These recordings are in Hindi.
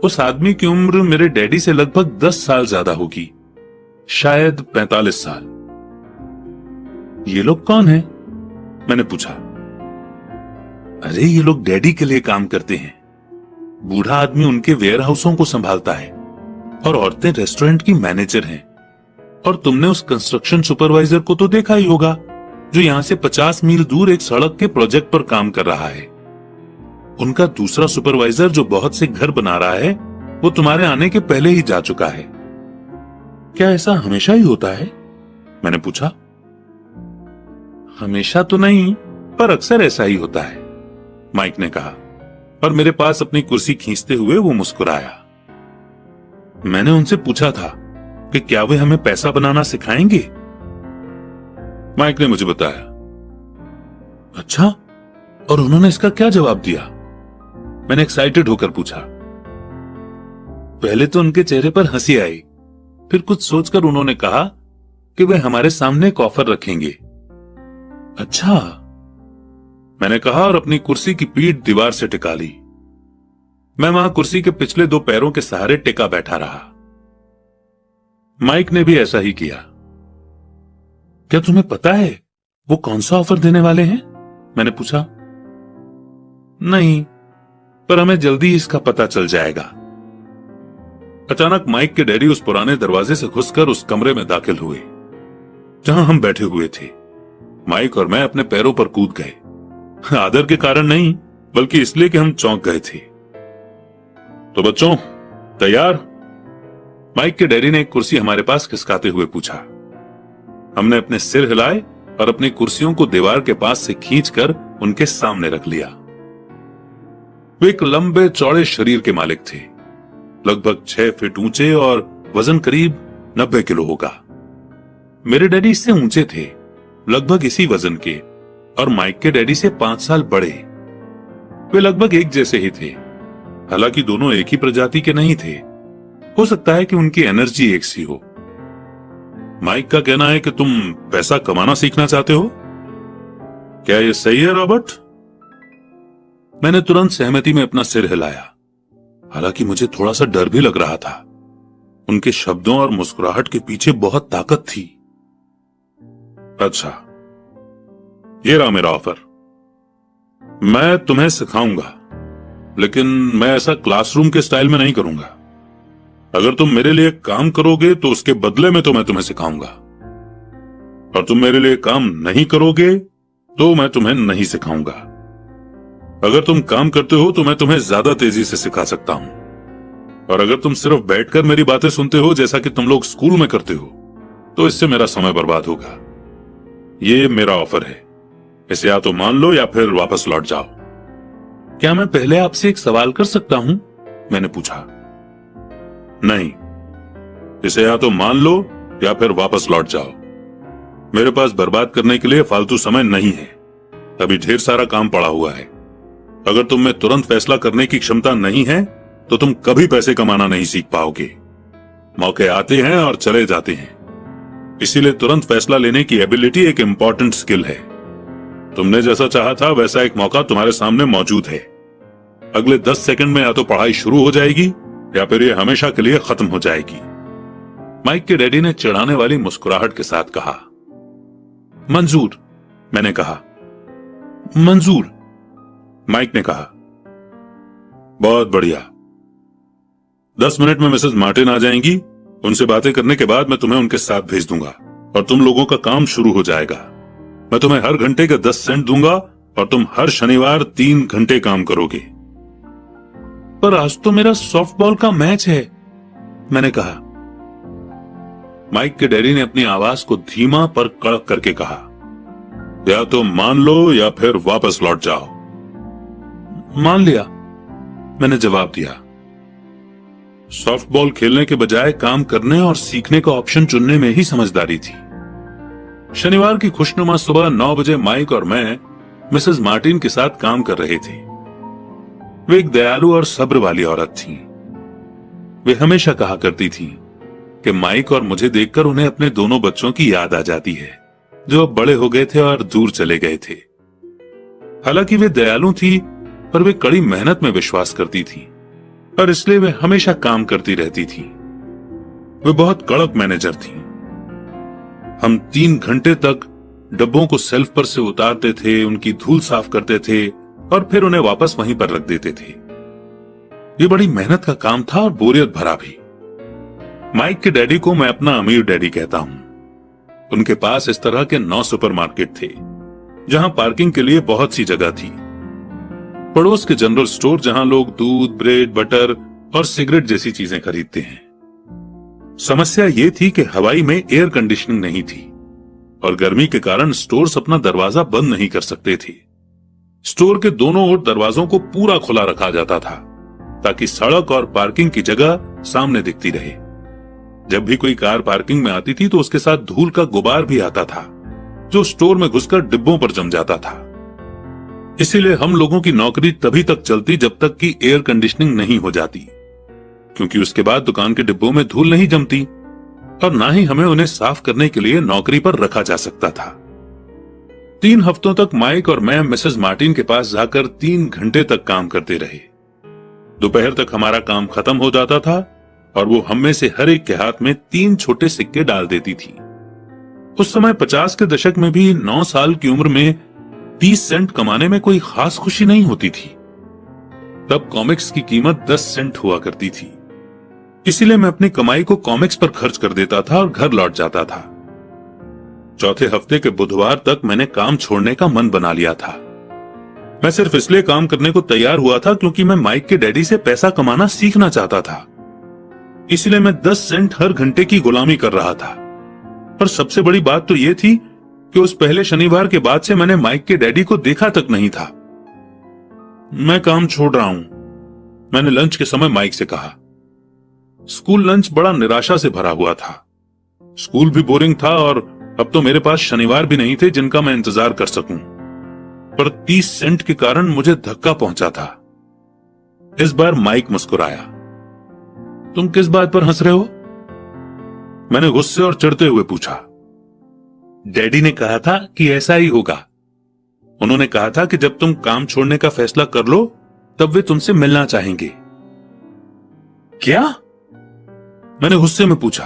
उस आदमी की उम्र मेरे डैडी से लगभग 10 साल ज्यादा होगी, शायद 45 साल। ये लोग कौन हैं? मैंने पूछा। अरे ये लोग डैडी के लिए काम करते हैं। बूढ़ा आदमी उनके वेयर हाउसों को संभालता है और औरतें रेस्टोरेंट की मैनेजर हैं। और तुमने उस कंस्ट्रक्शन सुपरवाइजर को तो देखा ही होगा, जो यहां से 50 मील दूर एक सड़क के प्रोजेक्ट पर काम कर रहा है। उनका दूसरा सुपरवाइजर जो बहुत से घर बना रहा है, वो तुम्हारे आने के पहले ही जा चुका है। क्या ऐसा हमेशा ही होता है? मैंने पूछा। हमेशा तो नहीं, पर अक्सर ऐसा ही होता है, माइक ने कहा और मेरे पास अपनी कुर्सी खींचते हुए वो मुस्कुराया। मैंने उनसे पूछा था कि क्या वे हमें पैसा बनाना सिखाएंगे। माइक ने मुझे बताया। अच्छा, और उन्होंने इसका क्या जवाब दिया? मैंने एक्साइटेड होकर पूछा। पहले तो उनके चेहरे पर हंसी आई, फिर कुछ सोचकर उन्होंने कहा कि वे हमारे सामने एक ऑफर रखेंगे। अच्छा, मैंने कहा और अपनी कुर्सी की पीठ दीवार से टिका ली। मैं वहां कुर्सी के पिछले 2 पैरों के सहारे टिका बैठा रहा। माइक ने भी ऐसा ही किया। क्या तुम्हें पता है वो कौन सा ऑफर देने वाले हैं? मैंने पूछा। नहीं, पर हमें जल्दी इसका पता चल जाएगा। अचानक माइक के डैडी उस पुराने दरवाजे से घुसकर उस कमरे में दाखिल हुए जहां हम बैठे हुए थे। माइक और मैं अपने पैरों पर कूद गए, आदर के कारण नहीं, बल्कि इसलिए कि हम चौंक गए थे। तो बच्चों, तैयार? माइक के डैडी ने एक कुर्सी हमारे पास खिसकाते हुए पूछा। हमने अपने सिर हिलाए और अपनी कुर्सियों को दीवार के पास से खींचकर उनके सामने रख लिया। वे एक लंबे चौड़े शरीर के मालिक थे, लगभग 6 फीट ऊंचे और वजन करीब 90 किलो होगा। मेरे डैडी इससे ऊंचे थे, लगभग इसी वजन के, और माइक के डैडी से 5 साल बड़े। वे लगभग एक जैसे ही थे, हालांकि दोनों एक ही प्रजाति के नहीं थे। हो सकता है कि उनकी एनर्जी एक सी हो। माइक का कहना है कि तुम पैसा कमाना सीखना चाहते हो। क्या यह सही है, रॉबर्ट? मैंने तुरंत सहमति में अपना सिर हिलाया, हालांकि मुझे थोड़ा सा डर भी लग रहा था। उनके शब्दों और मुस्कुराहट के पीछे बहुत ताकत थी। अच्छा, ये रहा मेरा ऑफर। मैं तुम्हें सिखाऊंगा, लेकिन मैं ऐसा क्लासरूम के स्टाइल में नहीं करूंगा। अगर तुम मेरे लिए काम करोगे तो उसके बदले में तो मैं तुम्हें सिखाऊंगा, और तुम मेरे लिए काम नहीं करोगे तो मैं तुम्हें नहीं सिखाऊंगा। अगर तुम काम करते हो तो मैं तुम्हें ज्यादा तेजी से सिखा सकता हूं, और अगर तुम सिर्फ बैठकर मेरी बातें सुनते हो जैसा कि तुम लोग स्कूल में करते हो, तो इससे मेरा समय बर्बाद होगा। ये मेरा ऑफर है, इसे या तो मान लो या फिर वापस लौट जाओ। क्या मैं पहले आपसे एक सवाल कर सकता हूं? मैंने पूछा। नहीं, इसे या तो मान लो या फिर वापस लौट जाओ। मेरे पास बर्बाद करने के लिए फालतू समय नहीं है, अभी ढेर सारा काम पड़ा हुआ है। अगर तुम में तुरंत फैसला करने की क्षमता नहीं है तो तुम कभी पैसे कमाना नहीं सीख पाओगे। मौके आते हैं और चले जाते हैं, इसीलिए तुरंत फैसला लेने की एबिलिटी एक इंपॉर्टेंट स्किल है। तुमने जैसा चाहा था वैसा एक मौका तुम्हारे सामने मौजूद है। अगले 10 सेकंड में या तो पढ़ाई शुरू हो जाएगी या फिर ये हमेशा के लिए खत्म हो जाएगी। माइक के डैडी ने चिढ़ाने वाली मुस्कुराहट के साथ कहा। मंजूर, मैंने कहा। मंजूर, माइक ने कहा। बहुत बढ़िया। 10 मिनट में मिसेस मार्टिन आ जाएंगी। उनसे बातें करने के बाद मैं तुम्हें उनके साथ भेज दूंगा और तुम लोगों का काम शुरू हो जाएगा। मैं तुम्हें हर घंटे के 10 सेंट दूंगा और तुम हर शनिवार 3 घंटे काम करोगे। पर आज तो मेरा सॉफ्टबॉल का मैच है, मैंने कहा। माइक के डैडी ने अपनी आवाज को धीमा पर कड़क करके कहा, या तो मान लो या फिर वापस लौट जाओ। मान लिया, मैंने जवाब दिया। सॉफ्टबॉल खेलने के बजाय काम करने और सीखने का ऑप्शन चुनने में ही समझदारी थी। शनिवार की खुशनुमा सुबह 9 बजे माइक और मैं मिसेस मार्टिन के साथ काम कर रहे थे। वे एक दयालु और सब्र वाली औरत थीं। वे हमेशा कहा करती थीं कि माइक और मुझे देखकर उन्हें अपने दोनों बच्चों की याद आ जाती है जो अब बड़े हो गए थे और दूर चले गए थे। हालांकि वे दयालु थी, पर वे कड़ी मेहनत में विश्वास करती थी और इसलिए वे हमेशा काम करती रहती थी। वे बहुत कड़क मैनेजर थी। हम 3 घंटे तक डब्बों को सेल्फ पर से उतारते थे, उनकी धूल साफ करते थे और फिर उन्हें वापस वहीं पर रख देते थे। ये बड़ी मेहनत का काम था और बोरियत भरा भी। माइक के डैडी को मैं अपना अमीर डैडी कहता हूं। उनके पास इस तरह के 9 सुपरमार्केट थे, जहां पार्किंग के लिए बहुत सी जगह थी। पड़ोस के जनरल स्टोर, जहां लोग दूध, ब्रेड, बटर और सिगरेट जैसी चीजें खरीदते हैं। समस्या यह थी कि हवाई में एयर कंडीशनिंग नहीं थी और गर्मी के कारण स्टोर्स अपना दरवाजा बंद नहीं कर सकते थे। स्टोर के दोनों ओर दरवाजों को पूरा खुला रखा जाता था ताकि सड़क और पार्किंग की जगह सामने दिखती रहे। जब भी कोई कार पार्किंग में आती थी तो उसके साथ धूल का गुबार भी आता था, जो स्टोर में घुसकर डिब्बों पर जम जाता था। इसीलिए हम लोगों की नौकरी तभी तक चलती जब तक कि एयर कंडीशनिंग नहीं हो जाती, क्योंकि उसके बाद दुकान के डिब्बों में धूल नहीं जमती और ना ही हमें उन्हें साफ करने के लिए नौकरी पर रखा जा सकता था। 3 हफ्तों तक माइक और मैं मिसेस मार्टिन के पास जाकर 3 घंटे तक काम करते रहे। दोपहर तक हमारा काम खत्म हो जाता था और वो हम में से हर एक के हाथ में 3 छोटे सिक्के डाल देती थी। उस समय 50 के दशक में भी 9 साल की उम्र में 30 सेंट कमाने में कोई खास खुशी नहीं होती थी। तब कॉमिक्स की कीमत 10 सेंट हुआ करती थी। इसीलिए मैं अपनी कमाई को कॉमिक्स पर खर्च कर देता था और घर लौट जाता था। चौथे हफ्ते के बुधवार तक मैंने काम छोड़ने का मन बना लिया था। मैं सिर्फ इसलिए काम करने को तैयार हुआ था क्योंकि मैं माइक के डैडी से पैसा कमाना सीखना चाहता था। इसलिए मैं 10 सेंट हर घंटे की गुलामी कर रहा था। और सबसे बड़ी बात तो यह थी कि उस पहले शनिवार के बाद से मैंने माइक के डैडी को देखा तक नहीं था। मैं काम छोड़ रहा हूं, मैंने लंच के समय माइक से कहा। स्कूल लंच बड़ा निराशा से भरा हुआ था। स्कूल भी बोरिंग था और अब तो मेरे पास शनिवार भी नहीं थे जिनका मैं इंतजार कर सकूं। पर 30 सेंट के कारण मुझे धक्का पहुंचा था। इस बार माइक मुस्कुराया। तुम किस बात पर हंस रहे हो? मैंने गुस्से और चिढ़ते हुए पूछा। डैडी ने कहा था कि ऐसा ही होगा। उन्होंने कहा था कि जब तुम काम छोड़ने का फैसला कर लो तब वे तुमसे मिलना चाहेंगे। क्या? मैंने गुस्से में पूछा।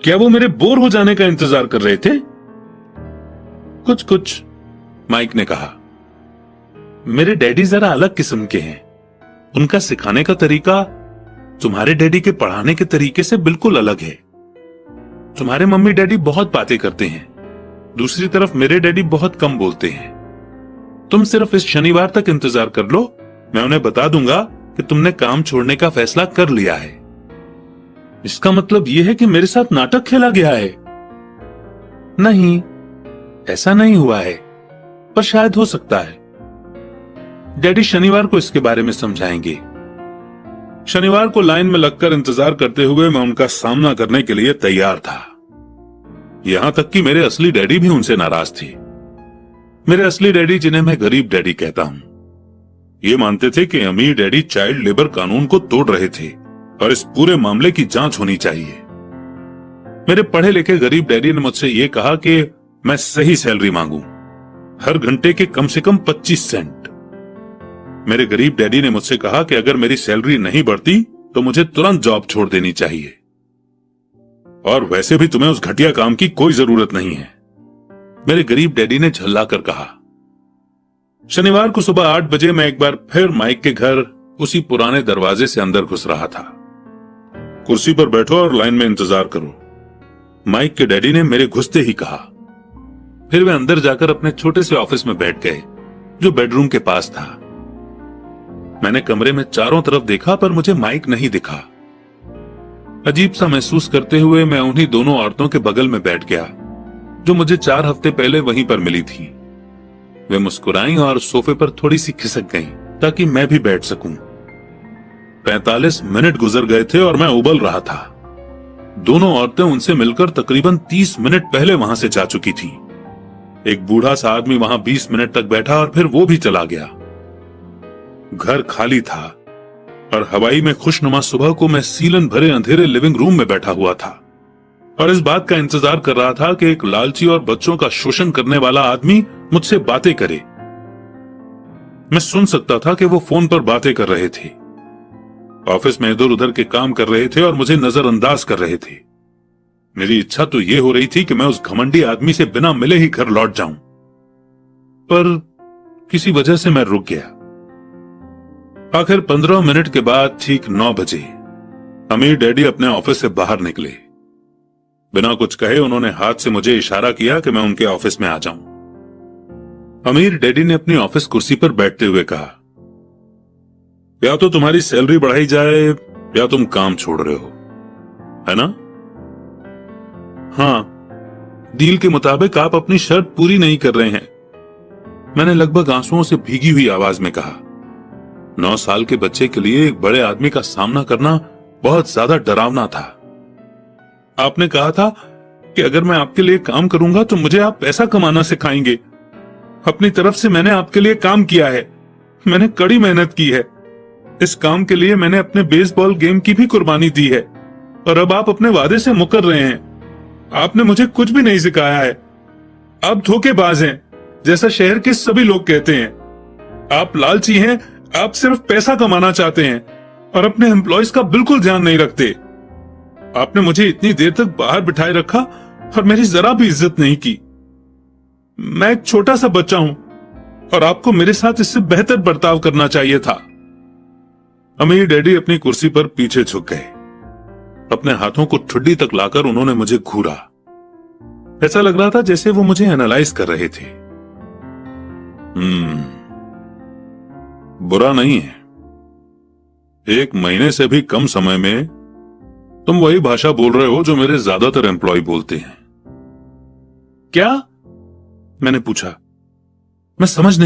क्या वो मेरे बोर हो जाने का इंतजार कर रहे थे? कुछ कुछ, माइक ने कहा। मेरे डैडी जरा अलग किस्म के हैं। उनका सिखाने का तरीका तुम्हारे डैडी के पढ़ाने के तरीके से बिल्कुल अलग है। तुम्हारे मम्मी डैडी बहुत बातें करते हैं, दूसरी तरफ मेरे डैडी बहुत कम बोलते हैं। तुम सिर्फ इस शनिवार तक इंतजार कर लो, मैं उन्हें बता दूंगा कि तुमने काम छोड़ने का फैसला कर लिया है। इसका मतलब यह है कि मेरे साथ नाटक खेला गया है? नहीं, ऐसा नहीं हुआ है, पर शायद हो सकता है। डैडी शनिवार को इसके बारे में समझाएंगे। शनिवार को लाइन में लगकर इंतजार करते हुए मैं उनका सामना करने के लिए तैयार था। यहां तक कि मेरे असली डैडी भी उनसे नाराज थे। मेरे असली डैडी, जिन्हें मैं गरीब डैडी कहता हूं, ये मानते थे कि अमीर डैडी चाइल्ड लेबर कानून को तोड़ रहे थे और इस पूरे मामले की जांच होनी चाहिए। मेरे पढ़े लिखे गरीब डैडी ने मुझसे यह कहा कि मैं सही सैलरी मांगू, हर घंटे के कम से कम 25 सेंट। मेरे गरीब डैडी ने मुझसे कहा कि अगर मेरी सैलरी नहीं बढ़ती तो मुझे तुरंत जॉब छोड़ देनी चाहिए, और वैसे भी तुम्हें उस घटिया काम की कोई जरूरत नहीं है, मेरे गरीब डैडी ने झल्लाकर कहा। शनिवार को सुबह 8 बजे मैं एक बार फिर माइक के घर उसी पुराने दरवाजे से अंदर घुस रहा था। कुर्सी पर बैठो और लाइन में इंतजार करो, माइक के डैडी ने मेरे घुसते ही कहा। फिर वे अंदर जाकर अपने छोटे से ऑफिस में बैठ गए जो बेडरूम के पास था। मैंने कमरे में चारों तरफ देखा पर मुझे माइक नहीं दिखा। अजीब सा महसूस करते हुए मैं उन्हीं दोनों औरतों के बगल में बैठ गया जो मुझे 4 हफ्ते पहले वहीं पर मिली थी। वे मुस्कुराईं और सोफे पर थोड़ी सी खिसक गईं ताकि मैं भी बैठ सकूं। 45 मिनट गुजर गए थे और मैं उबल रहा था। दोनों औरतें उनसे मिलकर तकरीबन 30 मिनट पहले वहां से जा चुकी थीं। एक बूढ़ा सा आदमी वहां 20 मिनट तक बैठा और फिर वो भी चला गया। घर खाली था और हवाई में खुशनुमा सुबह को मैं सीलन भरे अंधेरे लिविंग रूम में बैठा हुआ था और इस बात का इंतजार कर रहा था कि एक लालची और बच्चों का शोषण करने वाला आदमी मुझसे बातें करे। मैं सुन सकता था कि वो फोन पर बातें कर रहे थे। ऑफिस में इधर उधर के काम कर रहे थे और मुझे नजरअंदाज कर रहे थे। मेरी इच्छा तो यह हो रही थी कि मैं उस घमंडी आदमी से बिना मिले ही घर लौट जाऊं, पर किसी वजह से मैं रुक गया। आखिर 15 मिनट के बाद ठीक 9 बजे अमीर डैडी अपने ऑफिस से बाहर निकले। बिना कुछ कहे उन्होंने हाथ से मुझे इशारा किया कि मैं उनके ऑफिस में आ जाऊं। अमीर डैडी ने अपनी ऑफिस कुर्सी पर बैठते हुए कहा, या तो तुम्हारी सैलरी बढ़ाई जाए या तुम काम छोड़ रहे हो, है ना? हाँ, डील के मुताबिक आप अपनी शर्त पूरी नहीं कर रहे हैं, मैंने लगभग आंसुओं से भीगी हुई आवाज में कहा। 9 साल के बच्चे के लिए एक बड़े आदमी का सामना करना बहुत ज्यादा डरावना था। आपने कहा था कि अगर मैं आपके लिए काम करूंगा तो मुझे आप पैसा कमाना सिखाएंगे। अपनी तरफ से मैंने आपके लिए काम किया है, मैंने कड़ी मेहनत की है। इस काम के लिए मैंने अपने बेसबॉल गेम की भी कुर्बानी दी है, और अब आप अपने वादे से मुकर रहे हैं। आपने मुझे कुछ भी नहीं सिखाया है। आप धोखेबाज हैं, जैसा शहर के सभी लोग कहते हैं। आप लालची हैं, आप सिर्फ पैसा कमाना चाहते हैं और अपने एम्प्लॉयज का बिल्कुल ध्यान नहीं रखते। आपने मुझे इतनी देर तक बाहर बिठाए रखा और मेरी जरा भी इज्जत नहीं की। मैं एक छोटा सा बच्चा हूं और आपको मेरे साथ इससे बेहतर बर्ताव करना चाहिए था। अमीर डैडी अपनी कुर्सी पर पीछे झुक गए। अपने हाथों को ठुड्डी तक लाकर उन्होंने मुझे घूरा। ऐसा लग रहा था जैसे वो मुझे एनालाइज कर रहे थे। बुरा नहीं है, 1 महीने से भी कम समय में तुम वही भाषा बोल रहे हो जो मेरे ज्यादातर एम्प्लॉय बोलते हैं। क्या? मैंने पूछा। मैं समझ नहीं